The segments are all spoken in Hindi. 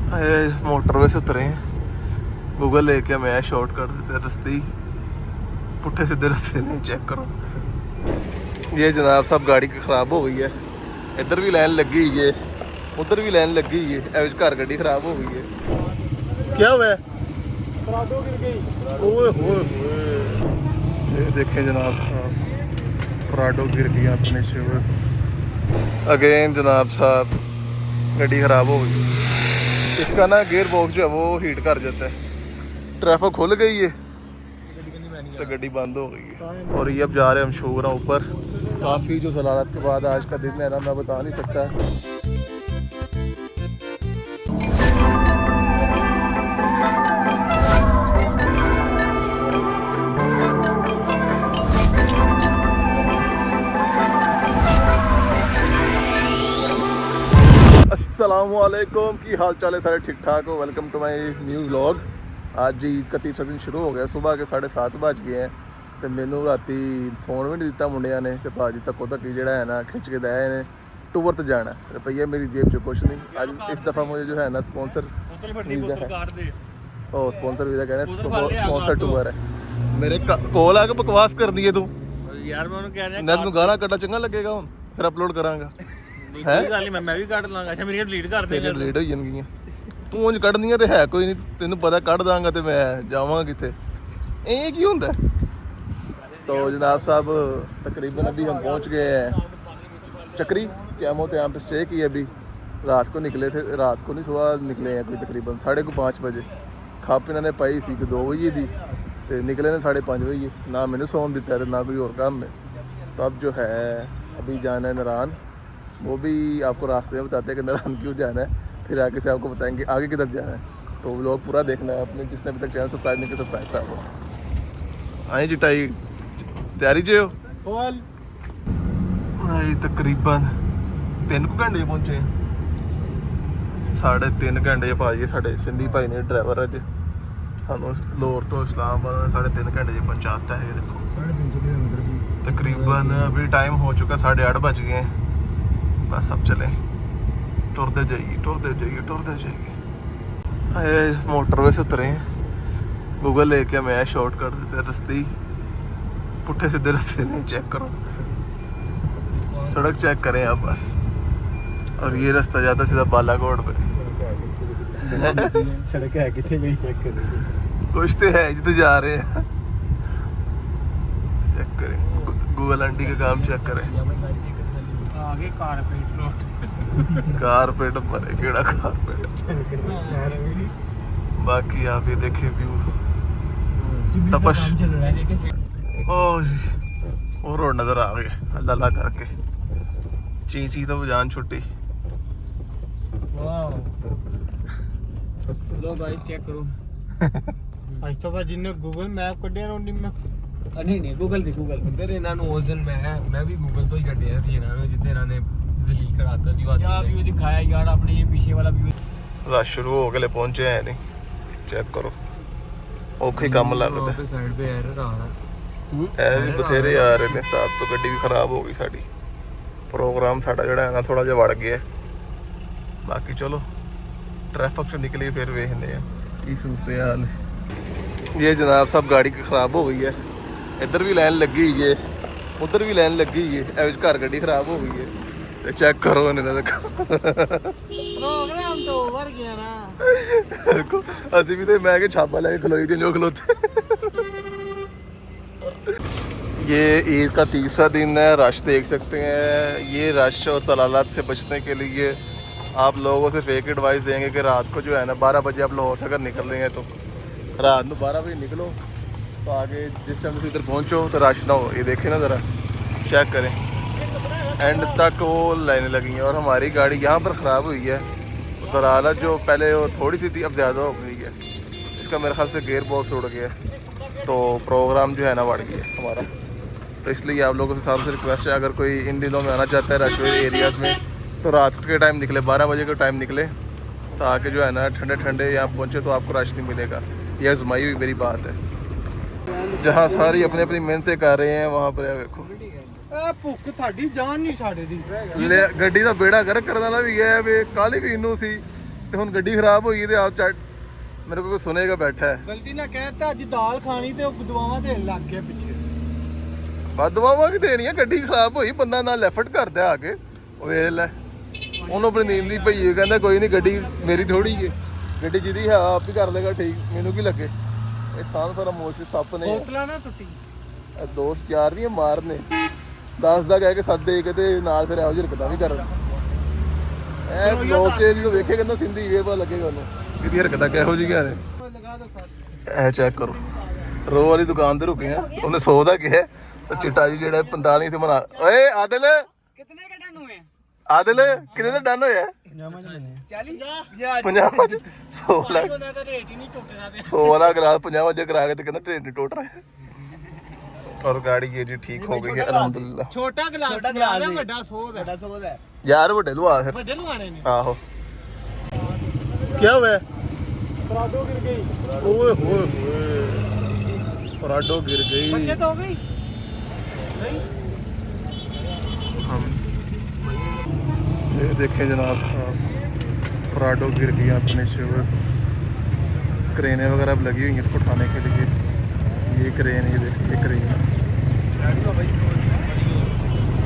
मोटरवे से उतरे हैं, गूगल लेके मैं शॉर्ट कर देते रास्ते ही, पुट्ठे सीधे रास्ते नहीं। चेक करो ये जनाब साहब गाड़ी ख़राब हो गई है। इधर भी लाइन लगी हुई है, उधर भी लाइन लगी हुई है। घर गाड़ी ख़राब हो गई है। क्या हुआ है? प्राडो गिर गई। ओए होए होए, ये देखें जनाब साहब, प्राडो गिर गया अपने से। अगेन जनाब साहब गाड़ी ख़राब हो गई। इसका ना गियर बॉक्स जो है वो हीट कर जाता है। ट्रैफिक खुल गई है तो गाड़ी बंद हो गई है। और ये अब जा रहे हैं हम शोगरा ऊपर। काफ़ी जो सलारत के बाद आज का दिन है ना, मैं बता नहीं सकता। अस्सलामुअलैकुम, की हाल चाल है सारे? ठीक ठाक हो? Welcome to my new vlog. आज जी ईद का तीसरा दिन शुरू हो गया। सुबह के 7:30 बज गए हैं तो मैनू राती फोन भी नहीं दिता मुंडिया ने, तो भाजी तक जोड़ा है ना खिंच के दिया ने टूर तो जाना। रुपया मेरी जेब च कुछ नहीं। आज इस दफ़ा मुझे जो है ना स्पॉन्सर वीज़ा है, ओ स्पॉन्सर वीज़ा कह रहे हैं, स्पॉन्सर टूर है। मेरे कोल आके बकवास कर दिए तू यार। मैं उन्हें कह रहा मैं तू गाना कटा चंगा लगेगा हूँ, फिर अपलोड करांगा। मैं भी कट लांगा। अच्छा मेरी डिलीट कर दे। डिलीट हो जाएगी तू उंज कढ़नियां तो है कोई नहीं, तेन पता कढ़ दांगा तो मैं जावांगा किथे। ये की होंदा? तो जनाब साहब तकरीबन अभी हम पहुंच गए हैं चक्री। क्या मोते यहाँ पे स्टे की अभी। रात को निकले थे, रात को नहीं सुबह निकले हैं कोई तकरीबन 5:30 बजे। खप इन्होंने पाई सी कि 2 बजे दी, तो निकले ने 5:30 बजे। ना मैंने सौन दिता है ना कोई और काम में। तो अब जो है अभी जाना है नारान। वो भी आपको रास्ते में बताते हैं कि नारान क्यों जाना है, फिर आगे से आपको बताएंगे आगे किधर जाना है। तो व्लॉग पूरा देखना है अपने, जिसने अभी तक चैनल सब्सक्राइब नहीं किया सब्सक्राइब कर लो। आई जिटाई तैयारी च हो? आई तकरीबन 3 घंटे पहुंचे, 3.5 घंटे भाजी साढ़े सिंधी भाई ने ड्राइवर अज सानू लाहौर तो इस्लामाबाद 3.5 घंटे पहुंचाता है। देखो 350 किलोमीटर तकरीबन अभी टाइम हो चुका 8:30 बज गए हैं। बस अब चले, टुरते जाइए टुरते जाइए टुरते जाइए। आए मोटरवे से उतरे हैं, गूगल लेके मैं शॉर्ट कर देते रास्ते ही, पुट्ठे सीधे रास्ते नहीं। चेक करो सड़क चेक करें आप बस। और ये रास्ता जाता सीधा बालाकोट पे। सड़क है कितने मेरी चेक कर। कुछ तो है जितने जा रहे हैं। चेक करें गूगल आंटी का काम चेक करें। आगे कारपेट रोड, कारपेट पर केड़ा कारपेट। बाकी आप ये देखे व्यू तपश। ओ रोड नजर आ गए अल्लाह अल्लाह करके। ची तो जान छुट्टी। लो गाइस चेक करो। आज तो भाई जिन्ने गूगल मैप कढ़िया रोडी में नहीं गूगल इधर इन्हां नु उस दिन मैं भी गूगल तो ही कढ़िया थी इन्हां नु, जिथे इन्हां ने जलील कराता दीवार यार व्यू दिखाया यार अपने। ये पीछे वाला व्यू रश शुरू हो गए पहुंचे हैं नहीं। चेक करो औखे काम लगदा है। साइड पे एरर आ रहा है भी बथेरे आ रहे ने। स्टार्ट तो गड्डी भी खराब हो गई साड़ी। प्रोग्राम साड़ा जड़ा है ना थोड़ा जिहा वड़ गया। बाकी चलो ट्रैफिक से निकले फिर वेखते हैं की सूरत हाल है। ये जनाब साहब गाड़ी खराब हो गई है। इधर भी लाइन लगी हुई है, उधर भी लाइन लगी हुई है। घर गाड़ी खराब हो गई है। चेक करो प्रोग्राम तो ओवर गया ना। असी भी तो मैं छापा लेके खलोई थी जो खलोते। ये ईद का तीसरा दिन है। रश देख सकते हैं। ये रश और सलालत से बचने के लिए आप लोगों से फेक एडवाइस देंगे कि रात को जो है ना 12 बजे आप लाहौर से अगर निकल रहे हैं तो रात में 12 बजे निकलो, तो आगे जिस टाइम से इधर पहुंचो तो रश ना हो। ये देखें ना ज़रा, चेक करें एंड तक वो लाइनें लगी हैं। और हमारी गाड़ी यहाँ पर ख़राब हुई है। सलालत जो पहले वो थोड़ी सी थी अब ज़्यादा हो गई है। इसका मेरे ख्याल से गियर बॉक्स उड़ गया तो प्रोग्राम जो है ना बढ़ गया हमारा। तो इसलिए आप लोगों से सबसे रिक्वेस्ट है, अगर कोई इन दिनों में आना चाहता है रश एरियाज़ में तो रात के टाइम निकले, 12 बजे के टाइम निकले, ताकि जो है ना ठंडे ठंडे यहाँ पहुँचे तो आपको रश नहीं मिलेगा। यह आजमाई हुई मेरी बात है। जहाँ सारी अपनी अपनी मेहनतें कर रहे हैं वहाँ पर देखो भुख साडी जान नहीं छाड़े दी। गड्डी का बेड़ा गर्क करने वाला भी है। वे काली भी इनू सी ਤੇ ਹੁਣ ਗੱਡੀ ਖਰਾਬ ਹੋਈ ਤੇ ਆਪ ਚੱਟ ਮੇਰੇ ਕੋਲ ਕੋਈ ਸੁਨੇਗਾ ਬੈਠਾ ਹੈ। ਗਲਤੀ ਨਾਲ ਕਹਿਤਾ ਅੱਜ ਦਾਲ ਖਾਣੀ ਤੇ ਉਹ ਦਵਾਵਾਂ ਦੇਣ ਲੱਗ ਗਿਆ ਪਿੱਛੇ। ਬਦਵਾਵਾਂ ਕਿ ਦੇਣੀਆਂ, ਗੱਡੀ ਖਰਾਬ ਹੋਈ ਬੰਦਾ ਨਾਲ ਲੈਫਟ ਕਰਦਾ ਆ ਕੇ। ਉਹ ਵੇਖ ਲੈ ਉਹਨੂੰ ਆਪਣੀ ਨੀਂਦ ਦੀ ਪਈ ਹੈ, ਕਹਿੰਦਾ ਕੋਈ ਨਹੀਂ ਗੱਡੀ ਮੇਰੀ ਥੋੜੀ ਹੈ, ਗੱਡੀ ਜਿਹਦੀ ਹੈ ਆਪ ਹੀ ਕਰ ਲੇਗਾ ਠੀਕ, ਮੈਨੂੰ ਕੀ ਲੱਗੇ। ਇਹ ਸਾਰਾ ਸਾਰਾ ਮੋਚ ਸੱਪ ਨੇ ਬੋਤਲਾਂ ਨਾ ਟੁੱਟੀ। ਇਹ ਦੋਸਤ ਯਾਰ ਵੀ ਮਾਰਨੇ 10 ਦਾ ਕਹਿ ਕੇ 7 ਦੇ ਕੇ ਤੇ ਨਾਲ ਫਿਰ ਇਹੋ ਜਿਹੀ ਹਰਕਤਾਂ ਵੀ ਕਰਨ। ਇਹ ਬਲੌਗ ਚ ਜਦੋਂ ਵੇਖੇ ਕਹਿੰਦਾ ਸਿੰਧੀ ਵੇਰ ਪਤਾ ਲੱਗੇਗਾ ਉਹਨੂੰ ਕਿਹਦੀ ਹਰਕਤਾਂ ਕਿਹੋ ਜਿਹੀਆਂ ਨੇ। ਇਹ ਚੈੱਕ ਕਰੋ, ਰੋ ਵਾਲੀ ਦੁਕਾਨ ਤੇ ਰੁਕੇ ਆ, ਉਹਨੇ 100 ਦਾ ਕਿਹਾ, ਚਿੱਟਾ ਜੀ ਜਿਹੜਾ 45 ਤੇ ਮਨਾ। ਓਏ ਆਦਿਲ ਕਿਤਨੇ का डन हुए? ਆਦਿਲ ਕਿੰਨੇ ਦਾ ਡਨ ਹੋਇਆ? 50 ਚ 100 ਲੱਖ ਉਹਨਾਂ ਦਾ ਰੇਟ ਹੀ ਨਹੀਂ ਟੁੱਟਦਾ ਪਿਆ। 100 ਵਾਲਾ ਗਲਾਸ 50 ਵਜੇ ਕਰਾ ਕੇ ਤੇ ਕਹਿੰਦਾ ਟ੍ਰੇਨ ਨਹੀਂ ਟੁੱਟ ਰਿਹਾ। और गाड़ी ये जी ठीक हो गई है अल्हम्दुलिल्लाह। ਛੋਟਾ ਗਲਾਸ ਹੈ, ਵੱਡਾ 100 ਦਾ। ਵੱਡਾ 100 ਦਾ यार ਵੱਡੇ ਲਵਾ ਫਿਰ ਵੱਡੇ ਲਵਾਣੇ ਨੇ। ਆਹੋ क्या हुआ है? ਪਰਾਡੋ ਗਿਰ ਗਈ। ओए होए होए पराडो गिर गई। बचत हो गई नहीं? हम ये देखें जनाब पराडो गिर गई अपने शिव। क्रेनें वगैरह अब लगी हुई हैं इसको उठाने के लिए। ये क्रेन, ये देखिए ये क्रेन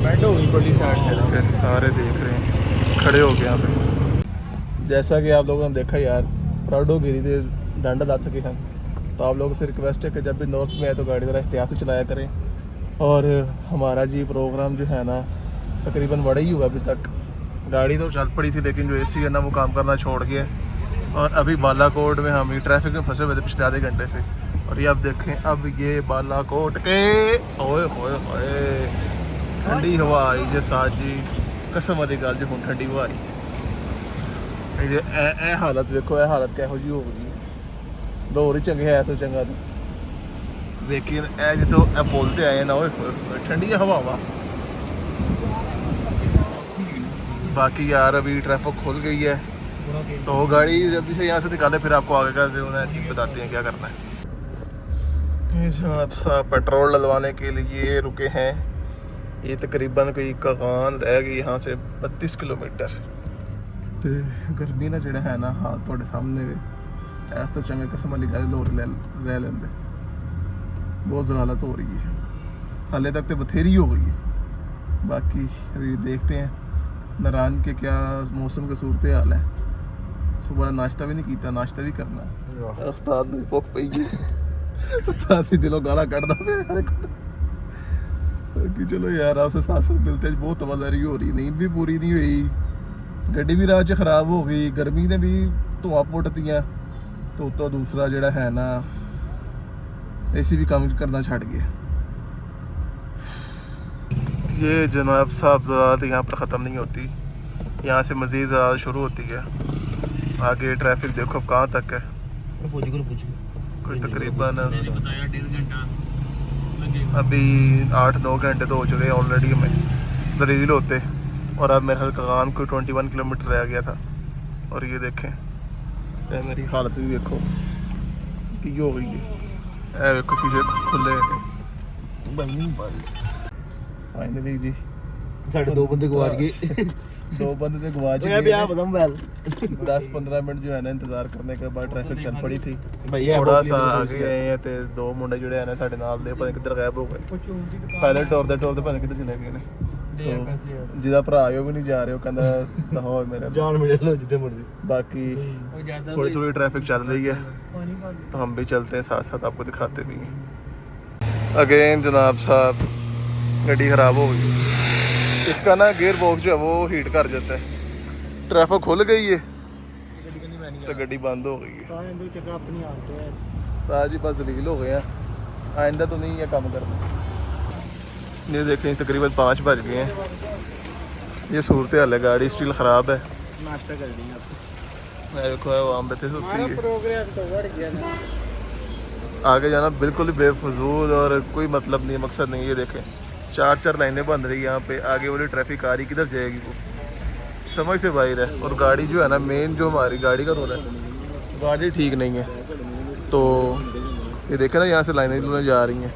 बैंड हो गई बड़ी साइड। सारे देख रहे हैं खड़े हो गए यहाँ पे। जैसा कि आप लोगों ने देखा यार प्राडो गिरी थे डंड लथ के हैं, तो आप लोगों से रिक्वेस्ट है कि जब भी नॉर्थ में आए तो गाड़ी ज़रा एहतियात से चलाया करें। और हमारा जी प्रोग्राम जो है ना तकरीबन बड़ा ही हुआ अभी तक। गाड़ी तो चल पड़ी थी लेकिन जो एसी है ना वो काम करना छोड़ गया। और अभी बालाकोट में हम ट्रैफिक में फंसे हुए थे पिछले आधे घंटे से। और ये अब देखें, अब ये बालाकोट के ओए होए होए ठंडी हवा आई जे उस्ताद जी, कसम वाली गल जो हुण ठंडी हवा आई। ये ए हालत देखो, ए हालत किहो जी हो गई। दौर ही चंगे है तो चंगा तो, लेकिन ए जो ए बोलते आए ना ओए होए ठंडी हवा वा। बाकी यार अभी ट्रैफिक खुल गई है तो गाड़ी जल्दी से यहाँ से निकाले, फिर आपको आगे का जो है चीज बताते हैं क्या करना है। आप पेट्रोल डलवाने के लिए रुके हैं। ये तकरीबन कोई कगान रह गई यहाँ से 32 किलोमीटर। तो गर्मी ना जोड़ा है ना हाल थोड़े सामने वे ऐसा तो चंगे कसम वाली गल लोर रह लेंदे। बहुत जलालत हो रही है, हाले तक तो बथेरी हो गई है। बाकी अभी देखते हैं नारायण के क्या मौसम की सूरत हाल है। सुबह नाश्ता भी नहीं किया, नाश्ता भी करना है। उस्ताद ने भुख पई है, उस्ताद ही दिलों गाला कटदा पे हर एक कि चलो यार आपसे साथ साथ मिलते हैं। बहुत तवाज़ारी हो रही, नींद भी पूरी नहीं हुई, गड्डी भी राह च खराब हो गई, गर्मी ने भी धुआं पुटतियाँ, तो दूसरा जोड़ा है ना एसी भी काम करना छड़ गया। ये जनाब साहब ज़रात यहाँ पर ख़त्म नहीं होती, यहाँ से मज़ीद ज़रात शुरू होती है। आगे ट्रैफिक देखो अब कहाँ तक है। कोई तकरीबन अभी 8-9 घंटे तो हो चुके हैं ऑलरेडी हमें जलील होते। और अब मेरे हल्कान कोई 21 किलोमीटर रह गया था। और ये देखें तो मेरी हालत भी देखो कि हो गई है। देखो शीशे खुले फाइनली जी साढ़े 2 बंदे गवाच गए। 2 बंदे तो गवाच गए। 10-15 मिनट जो है ना इंतजार करने के बाद ट्रैफिक चल पड़ी थी। थोड़ा सा आगे आए हैं तो 2 मुंडे जुड़े हैं साढ़े नाल दे पता किधर गायब हो गए। पहले टोरते पता किधर चले गए ने। तो जिदा भरा वो भी नहीं जा रहे, कहता हो मेरे जान मिले लो जितने मर्जी। बाकी थोड़ी ट्रैफिक चल रही है तो हम भी चलते हैं साथ साथ, आपको दिखाते भी हैं। अगेन जनाब साहब गाड़ी ख़राब हो गई, इसका ना गियर बॉक्स जो है वो हीट कर जाता है। ट्रैफिक खुल गई है तो गड्डी बंद हो गई है। उस्ताद जी बस दलील हो गए हैं, आइंदा तो नहीं है काम करना। ये देखें तकरीबन 5 बज गए हैं। ये सूरत हाल है, गाड़ी स्टील ख़राब है। नाश्ता कर दिया देखो वो आम बैठे सोती है। आगे जाना बिल्कुल ही बेफजूल और कोई मतलब नहीं है, मकसद नहीं है। ये देखें 4 लाइनें बन रही यहाँ पे, आगे वाली ट्रैफिक आ रही, किधर जाएगी वो समझ से बाहर है। और गाड़ी जो है ना मेन जो हमारी गाड़ी का रोल है, गाड़ी ठीक नहीं है। तो ये देखें ना यहाँ से लाइनें जा रही हैं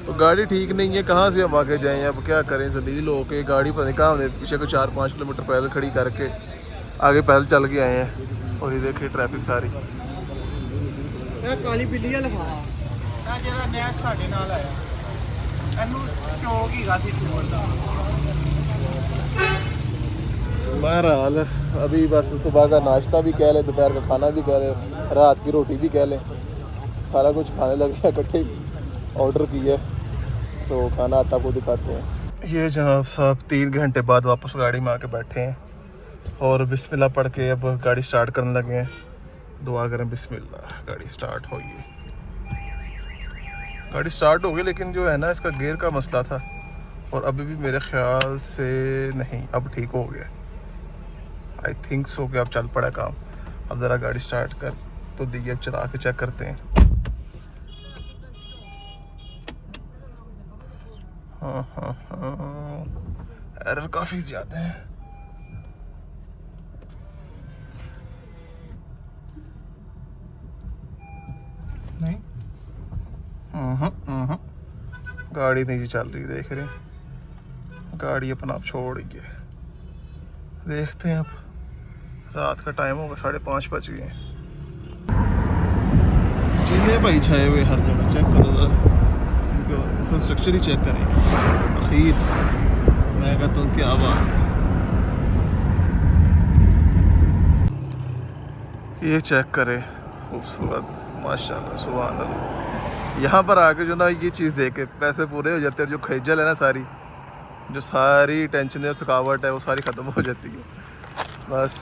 तो गाड़ी ठीक नहीं है, कहाँ से हम आके जाएँ। अब क्या करें, जलील हो के गाड़ी पता नहीं कहाँ हमने पीछे को 4-5 किलोमीटर पैदल खड़ी करके आगे पैदल चल के आए हैं और ये देखिए ट्रैफिक सारी। ਇਹ ਕਾਲੀ ਬਿੱਲੀ ਆ ਲਫਾ ਇਹ ਜਿਹੜਾ ਨੈਕ ਸਾਡੇ ਨਾਲ ਆਇਆ ਇਹਨੂੰ ਚੌਕ ਹੀਗਾ ਸੀ ਟੂਰ ਦਾ। बहरहाल अभी बस सुबह का नाश्ता भी कह लें, दोपहर का खाना भी कह लें, रात की रोटी भी कह लें, सारा कुछ खाने लगे हैं, इकट्ठे ऑर्डर किए तो खाना आता को दिखाते हैं। ये जनाब साहब 3 घंटे बाद वापस गाड़ी में आके बैठे हैं और बिस्मिल्लाह पढ़ के अब गाड़ी स्टार्ट करने लगे हैं। दुआ करें बिस्मिल्लाह, गाड़ी स्टार्ट हो गई। गाड़ी स्टार्ट हो गई लेकिन जो है ना इसका गियर का मसला था और अभी भी मेरे ख्याल से नहीं, अब ठीक हो गया। आई थिंक सो कि अब चल पड़ा काम। अब ज़रा गाड़ी स्टार्ट कर तो दिए, अब चला के चेक करते हैं। हाँ हाँ हाँ, एरर काफ़ी ज़्यादा है। नहीं गाड़ी नहीं जी चल रही, देख रहे हैं गाड़ी अपना आप छोड़ रही है। देखते हैं अब, रात का टाइम होगा, 5:30 बज गए हैं। चीज़ें भाई छाए हुए हर जगह, चेक करो ज़रा इंफ्रास्ट्रक्चर ही चेक करें। आखिर मैं कहता हूँ क्या बात, ये चेक करें, खूबसूरत माशाल्लाह सुभान अल्लाह। यहाँ पर आके जो ना ये चीज़ देख के पैसे पूरे हो जाते हैं। जो खैजल है ना सारी, जो सारी टेंशन और थकावट है वो सारी ख़त्म हो जाती है। बस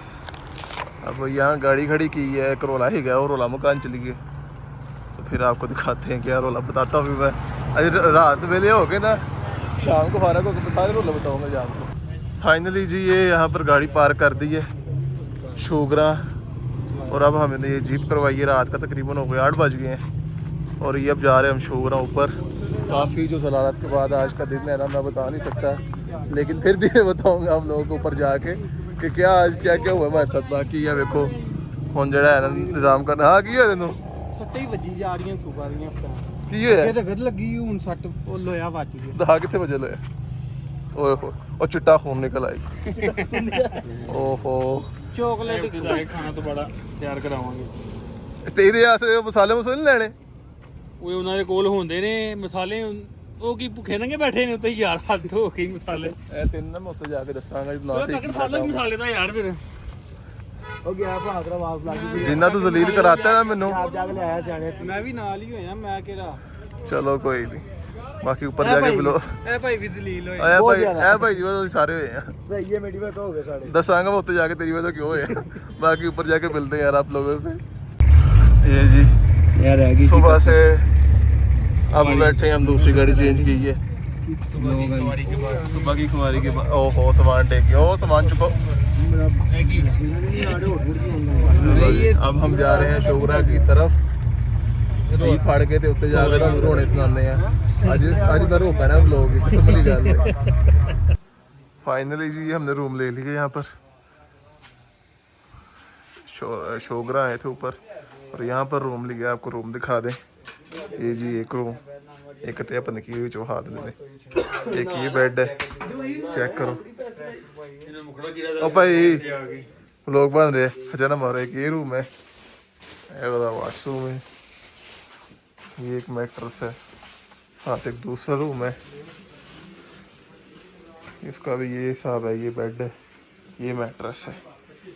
अब यहाँ गाड़ी खड़ी की है, एक रोला ही गया और रोला मकान चली गई। तो फिर आपको दिखाते हैं क्या रोला, बताता हूँ मैं। अरे रात वेले हो गए ना, शाम को फारग होकर सारे रोला बताऊँगा शाम को। फाइनली जी ये यहाँ पर गाड़ी पार्क कर दी है शोगरा, और अब हमने ये जीप करवाई है। रात का तकरीबन हो गया 8 बज गए हैं और ये अब जा रहे हैं हम शोगरा ऊपर। काफ़ी जो सलालत के बाद आज का दिन है ना, मैं बता नहीं सकता, लेकिन फिर भी मैं बताऊँगा हम लोगों को ऊपर जाके कि क्या आज क्या क्या हुआ हमारे साथ। बाकी है देखो हम जड़ा है ना निज़ाम करना। हाँ की है तेनों ਸੱਟੇ ਵੱਜੀ ਜਾ ਰਹੀਆਂ ਸੂਬਾ ਦੀਆਂ की है ਇਹ ਰਗੜ ਲੱਗੀ ਹੁਣ ਸੱਟ ਉਹ ਲੋਇਆ ਵੱਜ ਗਿਆ। दहा कितने बजे लोया ओए हो और चिट्टा खून निकल आई। ओहो ਚੋਕਲੇਟ ਖਾਣਾ ਤੋਂ ਬੜਾ ਤਿਆਰ ਕਰਾਵਾਂਗੇ। तेरे आसे मसाले मसूले नहीं लेने ਉਹ ਉਹਨਾਂ ਦੇ ਕੋਲ ਹੁੰਦੇ ਨੇ ਮਸਾਲੇ, ਉਹ ਕੀ ਭੁੱਖੇ ਨੰਗੇ ਬੈਠੇ ਨੇ ਉੱਤੇ ਯਾਰ, ਹੱਥ ਹੋ ਕੇ ਮਸਾਲੇ। ਇਹ ਤਿੰਨ ਨਾ ਮੈਂ ਉੱਤੇ ਜਾ ਕੇ ਦੱਸਾਂਗਾ ਨਾ ਮਸਾਲੇ ਦਾ ਯਾਰ ਫਿਰ ਉਹ ਗਿਆ ਭਰਾ ਤੇਰਾ ਵਾਪਸ ਲੱਗ ਗਈ। ਜਿੰਨਾ ਤੂੰ ਜ਼ਲੀਲ ਕਰਾਤਾ ਨਾ ਮੈਨੂੰ, ਆਪ ਜਾ ਕੇ ਲਿਆਇਆ ਸਿਆਣੇ। ਮੈਂ ਵੀ ਨਾਲ ਹੀ ਹੋਇਆ, ਮੈਂ ਕਿਹੜਾ। ਚਲੋ ਕੋਈ ਨਹੀਂ, ਬਾਕੀ ਉੱਪਰ ਜਾ ਕੇ ਬਿਲੋ। ਇਹ ਭਾਈ ਵੀ ਦਲੀਲ ਹੋਏ, ਇਹ ਭਾਈ ਜੀ ਉਹ ਸਾਰੇ ਹੋਏ ਆ। ਸਹੀ ਹੈ, ਮੇਰੀ ਬਾਤ ਹੋ ਗਏ ਸਾਡੇ। ਦੱਸਾਂਗਾ मैं ਉੱਤੇ ਜਾ ਕੇ ਤੇਰੀ ਵਜ੍ਹਾ क्यों ਹੋਇਆ। बाकी ऊपर जाके मिलते हैं यार आप लोगों से। ये जी यार सुबह से अब बैठे हम, दूसरी गाड़ी चेंज की है सुबह की खुमारी के बाद। ओहो सामान टेक, ओ सामान चुको। अब हम जा रहे हैं शोगरा की तरफ। फाड़ के ते उत्ते जाके ना रोने सुनाने हैं। आज मैं रो पैना व्लॉग किस्म वाली गल है। फाइनली जी हमने रूम ले लिया यहाँ पर। शोगरा आए थे ऊपर और यहाँ पर रूम लिया। आपको रूम दिखा दें, ये जी एक रूम, एक ते अपन की हुई जो हाथ में, एक ये बेड है, चेक करो। ओ भाई लोग बन रहे अच्छा ना मारो। एक ये रूम है, वॉशरूम है, ये एक मैट्रेस है, साथ एक दूसरा रूम है, इसका भी ये हिसाब है। ये बेड है, ये मैट्रेस है।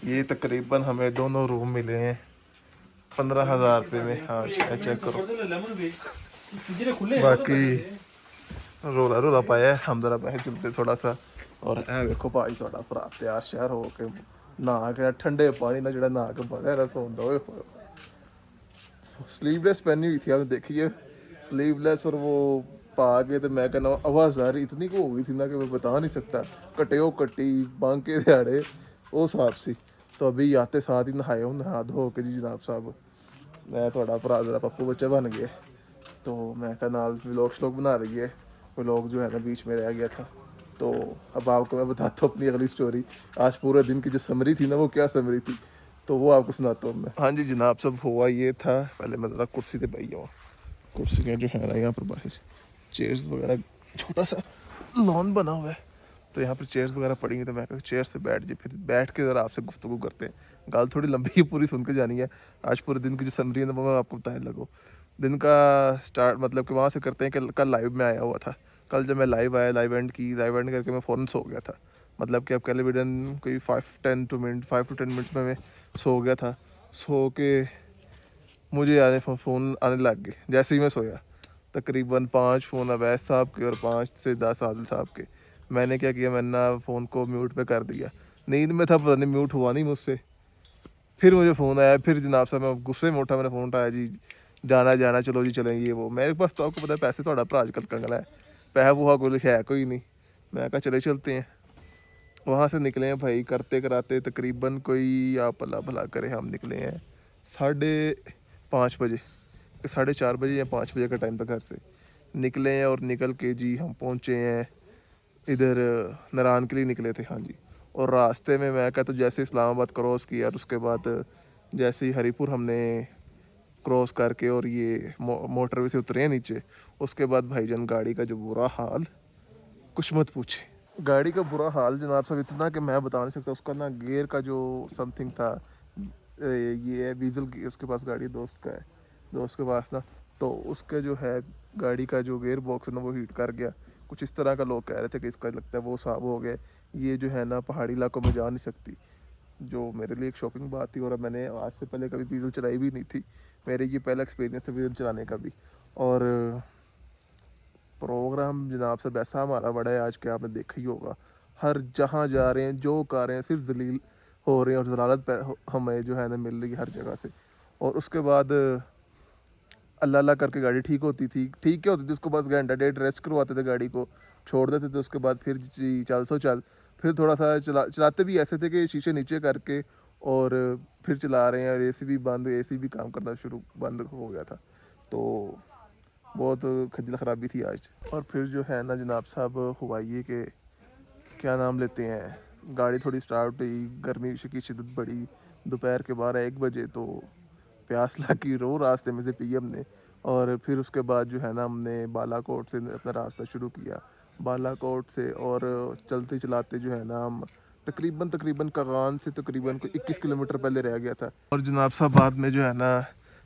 ये तकरीबन हमें दोनों रूम मिले हैं 15,000 रुपये में। हाँ चेक करो। बाकी रोला रोला पाया है, हम जरा बाहर चलते थोड़ा सा। और ऐ वेखो भाई थोड़ा भरा तैयार शहर हो के नहा के ठंडे पानी ना जड़ा नहा के बड़ा रसोंदा होए। स्लीवलेस पहनी हुई थी, आपने देखी है स्लीवलेस, और वो पा के तो मैं कहना आवाज़दारी इतनी को हो गई थी ना कि मैं बता नहीं सकता। कटे हो कट्टी बांके दिहाड़े वो हिसाब से। तो अभी आते साथ ही नहाए हो, नहा धो के जी जनाब साहब मैं थोड़ा भरा जरा पप्पू बच्चे बन गए। तो मैं क्या नाल व्लॉग श्लॉग बना रही है, व्लॉग जो है ना बीच में रह गया था। तो अब आपको मैं बताता हूँ अपनी अगली स्टोरी। आज पूरे दिन की जो समरी थी ना, वो क्या समरी थी, तो वो आपको सुनाता हूँ मैं। हाँ जी जनाब सब हुआ ये था। पहले मैं ज़रा कुर्सी पे बैठ जाऊँ। कुर्सियाँ जो है ना यहाँ पर बाहर चेयर्स वगैरह, छोटा सा लॉन बना हुआ है तो यहाँ पर चेयर्स वगैरह पड़ी हैं, तो मैं कहा चेयर्स पे बैठ जाए, फिर बैठ के ज़रा आपसे गुफ्तगू करते हैं। गाल थोड़ी लंबी ही पूरी सुन के जानी है। आज पूरे दिन की जो समरी है ना वो मैं आपको बताने लगूँ। दिन का स्टार्ट मतलब कि वहाँ से करते हैं कि कल लाइव में आया हुआ था। कल जब मैं लाइव आया, लाइव एंड करके मैं फ़ौरन सो गया था। मतलब कि अब कह विदन कोई 5 to 10 मिनट्स में मैं सो गया था। सो के मुझे फ़ोन आने लग गए जैसे ही मैं सोया। तकरीबन 5 फ़ोन अवैस साहब के और 5 से 10 आदिल साहब के। मैंने क्या किया, मैंने ना फ़ोन को म्यूट पे कर दिया। नींद में था, पता नहीं म्यूट हुआ नहीं मुझसे। फिर मुझे फ़ोन आया, फिर जनाब साहब मैं गुस्से में उठा, मैंने फ़ोन उठाया, जी जाना चलो जी चलें ये वो। मेरे पास तो आपको पता है पैसे थोड़ा भरा आजकल कंगला है, पैसा वूहा कोई है कोई नहीं। मैं कहा चले चलते हैं। वहाँ से निकले हैं भाई करते कराते तकरीबन कोई आप अल्लाह भला करे, हम निकले हैं 5:30 बजे, 4:30 बजे या 5 बजे का टाइम था घर से निकले हैं। और निकल के जी हम पहुँचे हैं इधर नारायण के लिए निकले थे, हाँ जी। और रास्ते में मैं कहता जैसे इस्लामाबाद क्रॉस किया और उसके बाद जैसे ही हरीपुर हमने क्रॉस करके और ये मोटरवे से उतरे हैं नीचे, उसके बाद भाईजान गाड़ी का जो बुरा हाल कुछ मत पूछे। गाड़ी का बुरा हाल जनाब साहब इतना कि मैं बता नहीं सकता। उसका ना गियर का जो समथिंग था, ये है डीजल उसके पास गाड़ी दोस्त का है, दोस्त के पास ना, तो उसका जो है गाड़ी का जो गियर बॉक्स है ना वो हीट कर गया कुछ इस तरह का। लोग कह रहे थे कि इसका लगता है वो साफ हो गया। ये जो है ना पहाड़ी इलाकों में जा नहीं सकती, जो मेरे लिए एक शॉकिंग बात थी। और मैंने आज से पहले कभी डीजल चलाई भी नहीं थी, मेरे ये पहला एक्सपीरियंस है डीजल चलाने का भी। और प्रोग्राम जनाब साहब ऐसा हमारा बड़ा है आज के, आपने देखा ही होगा। हर जहाँ जा रहे हैं जो कर रहे हैं सिर्फ जलील हो रहे हैं और जलालत हमें जो है ना मिल रही है हर जगह से। और उसके बाद अल्लाह अल्लाह करके गाड़ी ठीक होती थी, ठीक क्या होती थी, उसको बस घंटा डेढ़ रेस्ट करवाते थे, गाड़ी को छोड़ देते थे। उसके बाद फिर जी चल फिर थोड़ा सा चलाते भी ऐसे थे कि शीशे नीचे करके और फिर चला रहे हैं। और एसी भी बंद, एसी भी काम करना बंद हो गया था। तो बहुत खज्जल ख़राबी थी आज। और फिर जो है ना जनाब साहब हुआ ये कि क्या नाम लेते हैं, गाड़ी थोड़ी स्टार्ट हुई, गर्मी की शिद्दत बढ़ी, दोपहर के 12-1 बजे तो प्यास लगी, रास्ते में से पी हमने। और फिर उसके बाद जो है ना हमने बालाकोट से अपना रास्ता शुरू किया, बालाकोट से। और चलते चलाते जो है ना हम तकरीबन कागान से तकरीबन कोई 21 किलोमीटर पहले रह गया था। और जनाब साहब बाद में जो है ना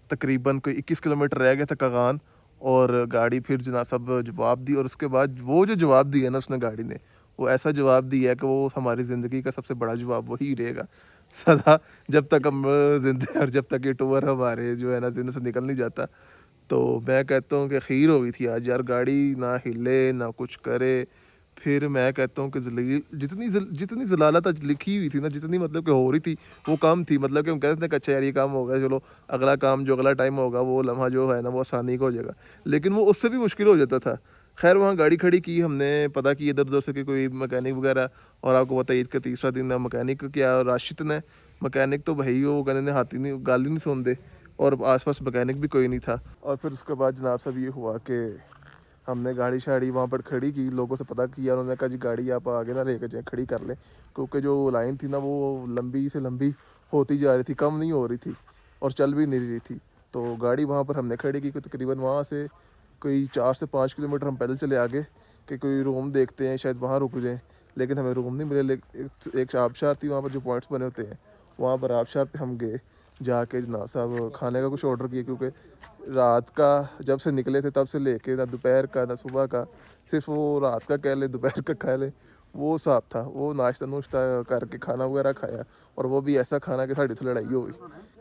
तकरीबन कोई 21 किलोमीटर रह गया था कागान। और गाड़ी फिर जनाब साहब जवाब दी। और उसके बाद वो जो जवाब दिया ना उसने गाड़ी ने, वो ऐसा जवाब दिया है कि वो हमारी ज़िंदगी का सबसे बड़ा जवाब वही रहेगा सदा, जब तक हम जिंदगी और जब तक ये टूर हमारे जो है ना जिंदगी से निकल नहीं जाता। तो मैं कहता हूँ कि खीर हो गई थी आज यार, गाड़ी ना हिले ना कुछ करे। फिर मैं कहता हूँ कि जितनी जलालत आज लिखी हुई थी ना, जितनी मतलब कि हो रही थी वो कम थी। मतलब कि हम कहते थे कि अच्छा यार ये काम हो गया, चलो अगला काम जो अगला टाइम होगा वो लम्हा जो है ना वो आसानी का हो जाएगा, लेकिन वो उससे भी मुश्किल हो जाता था। खैर वहाँ गाड़ी खड़ी की हमने, पता कि इधर उधर से कि कोई मैकेनिक वगैरह। और आपको पता है ईद का तीसरा दिन है, मैकेनिक क्या राशिद ने, मैकेनिक तो भाई वो कहने ने हाथी नहीं गाली नहीं सुनते। और आसपास मैकेनिक भी कोई नहीं था। और फिर उसके बाद जनाब साहब ये हुआ कि हमने गाड़ी शाड़ी वहाँ पर खड़ी की, लोगों से पता किया, उन्होंने कहा जी गाड़ी आप आगे ना लेकर जाएँ, खड़ी कर लें। क्योंकि जो लाइन थी ना वो लंबी से लंबी होती जा रही थी, कम नहीं हो रही थी और चल भी नहीं रही थी। तो गाड़ी वहाँ पर हमने खड़ी की, तकरीबन वहाँ से कोई 4 से 5 किलोमीटर हम पैदल चले आगे कि कोई रूम देखते हैं शायद वहाँ रुक जाएँ, लेकिन हमें रूम नहीं मिले। एक आबशार थी वहाँ पर, जो पॉइंट्स बने होते हैं वहाँ पर आबशार पे हम गए। जाके जनाब साहब खाने का कुछ ऑर्डर किया, क्योंकि रात का जब से निकले थे तब से लेके ना दोपहर का ना सुबह का, सिर्फ वो रात का कह ले दोपहर का खा ले वो साहब था। वो नाश्ता नुश्ता करके खाना वगैरह खाया, और वो भी ऐसा खाना कि साड़ी से लड़ाई हो गई,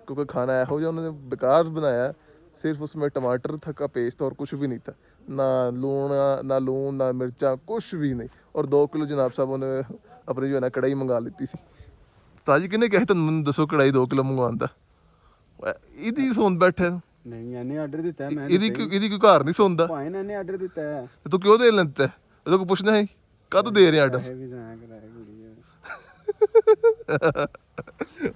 क्योंकि खाना ऐसा जो उन्होंने बेकार बनाया। सिर्फ उसमें टमाटर था का पेस्ट और कुछ भी नहीं था, ना लून ना मिर्चा कुछ भी नहीं। और 2 किलो जनाब साहब ने अपनी जो है ना कढ़ाई मंगा ली थी। ताजी किने कहे तुम दसो कढ़ाई 2 किलो मंगवाता ਇਹਦੀ ਸੌਂ ਬੈਠੇ ਨਹੀਂ ਇਹਨੇ ਆਰਡਰ ਦਿੱਤਾ ਮੈਂ ਇਹਦੀ ਕੋਈ ਘਰ ਨਹੀਂ ਸੌਂਦਾ ਭਾਈ ਨੇ ਇਹਨੇ ਆਰਡਰ ਦਿੱਤਾ ਹੈ ਤੇ ਤੂੰ ਕਿਉਂ ਦੇ ਲੈਂਦਾ ਇਹਦੋਂ ਕੋ ਪੁੱਛਣਾ ਹੈ ਕਦ ਦੇ ਰਿਹਾ ਆਰਡਰ ਇਹ ਵੀ ਜਾਇਆ ਕਰਾਇਆ ਕੁੜੀ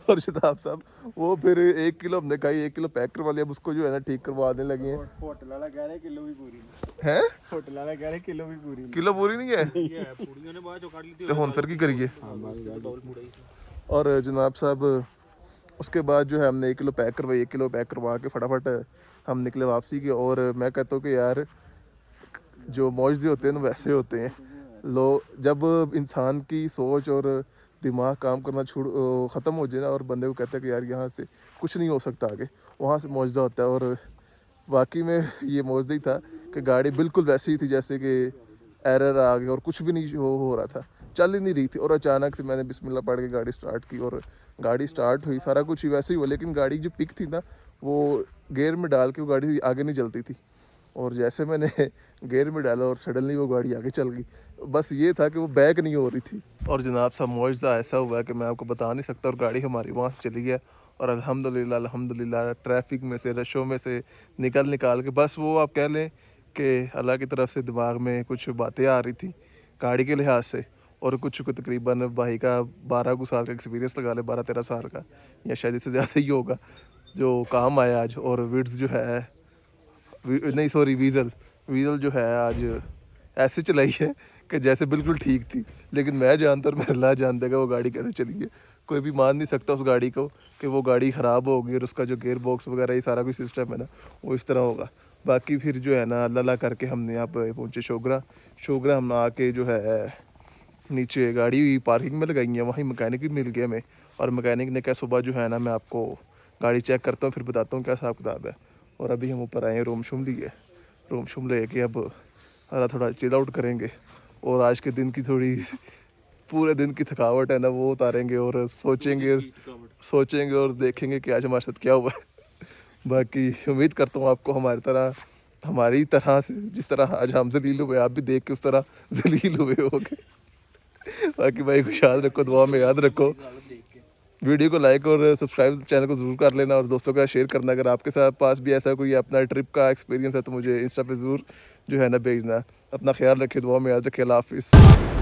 और शताब साहब वो फिर 1 किलो हमने खाई, 1 किलो पैक करवा लिया। अब उसको जो है ना ठीक करवाने लगे हैं। होटल वाला कह रहा है किलो भी पूरी नहीं है, होटल वाला कह रहा है किलो भी पूरी किलो पूरी नहीं है पूड़ियों ने बाद जो काट ली थी तो हुन फिर की करिए। और जनाब साहब उसके बाद जो है हमने 1 किलो पैक करवाई, 1 किलो पैक करवा के फटाफट हम निकले वापसी के। और मैं कहता हूँ कि यार जो मौजदे होते हैं ना वैसे होते हैं, जब इंसान की सोच और दिमाग काम करना ख़त्म हो जाए ना, और बंदे को कहता है कि यार यहाँ से कुछ नहीं हो सकता आगे, वहाँ से मौजज़ा होता है। और वाकई में ये मौजज़ा ही था कि गाड़ी बिल्कुल वैसी ही थी जैसे कि एरर आ गया और कुछ भी नहीं हो रहा था, चल ही नहीं रही थी। और अचानक से मैंने बिस्मिल्लाह पढ़ के गाड़ी स्टार्ट की और गाड़ी स्टार्ट हुई, सारा कुछ ही वैसे ही हुआ। लेकिन गाड़ी जो पिक थी ना, वो गियर में डाल के वो गाड़ी आगे नहीं चलती थी। और जैसे मैंने गियर में डाला और सडनली वो गाड़ी आगे चल गई। बस ये था कि वो बैक नहीं हो रही थी। और जनाब सा मौजज़ा ऐसा हुआ कि मैं आपको बता नहीं सकता। और गाड़ी हमारी वहाँ से चली गया और अल्हम्दुलिल्लाह अल्हम्दुलिल्लाह ट्रैफिक में से, रशों में से निकाल के, बस वो आप कह लें कि अल्लाह की तरफ से दिमाग में कुछ बातें आ रही थी गाड़ी के लिहाज से। और कुछ को तकरीबन भाई का 12 साल का एक्सपीरियंस लगा ले, 12-13 साल का, या शायद इससे ज़्यादा ही होगा, जो काम आया आज। और विड्स जो है नहीं सॉरी वीज़ल जो है आज ऐसे चलाई है कि जैसे बिल्कुल ठीक थी। लेकिन मैं जानता और मैं अल्लाह जानता कि वो गाड़ी कैसे चली है। कोई भी मान नहीं सकता उस गाड़ी को कि वो गाड़ी ख़राब होगी और उसका जो गेयर बॉक्स वगैरह ये सारा कुछ सिस्टम है ना, वो इस तरह होगा। बाकी फिर जो है ना, अल्लाह करके हमने यहाँ पे पहुँचे शोगरा हम आके जो है नीचे गाड़ी पार्किंग में लगाई है, वहीं मैकेनिक भी मिल गया हमें। और मैकेनिक ने कहा सुबह जो है ना, मैं आपको गाड़ी चेक करता हूँ फिर बताता हूँ क्या हिसाब किताब है। और अभी हम ऊपर आए हैं, रूम शूम लेके अब थोड़ा चिल आउट करेंगे। और आज के दिन की थोड़ी पूरे दिन की थकावट है ना, वो उतारेंगे और सोचेंगे और देखेंगे कि आज हमारे साथ क्या हुआ है। बाकी उम्मीद करता हूँ आपको हमारी तरह से, जिस तरह आज हम जलील हुए, आप भी देख के उस तरह जलील हुए होगे। बाकी भाई को याद रखो, दुआ में याद रखो। वीडियो को लाइक और सब्सक्राइब चैनल को ज़रूर कर लेना और दोस्तों का शेयर करना। अगर आपके साथ पास भी ऐसा कोई अपना ट्रिप का एक्सपीरियंस है तो मुझे इंस्टा पे ज़रूर जो है ना भेजना। अपना ख्याल रखिए, दुआ में याद रखिए। अल्लाह हाफिज़।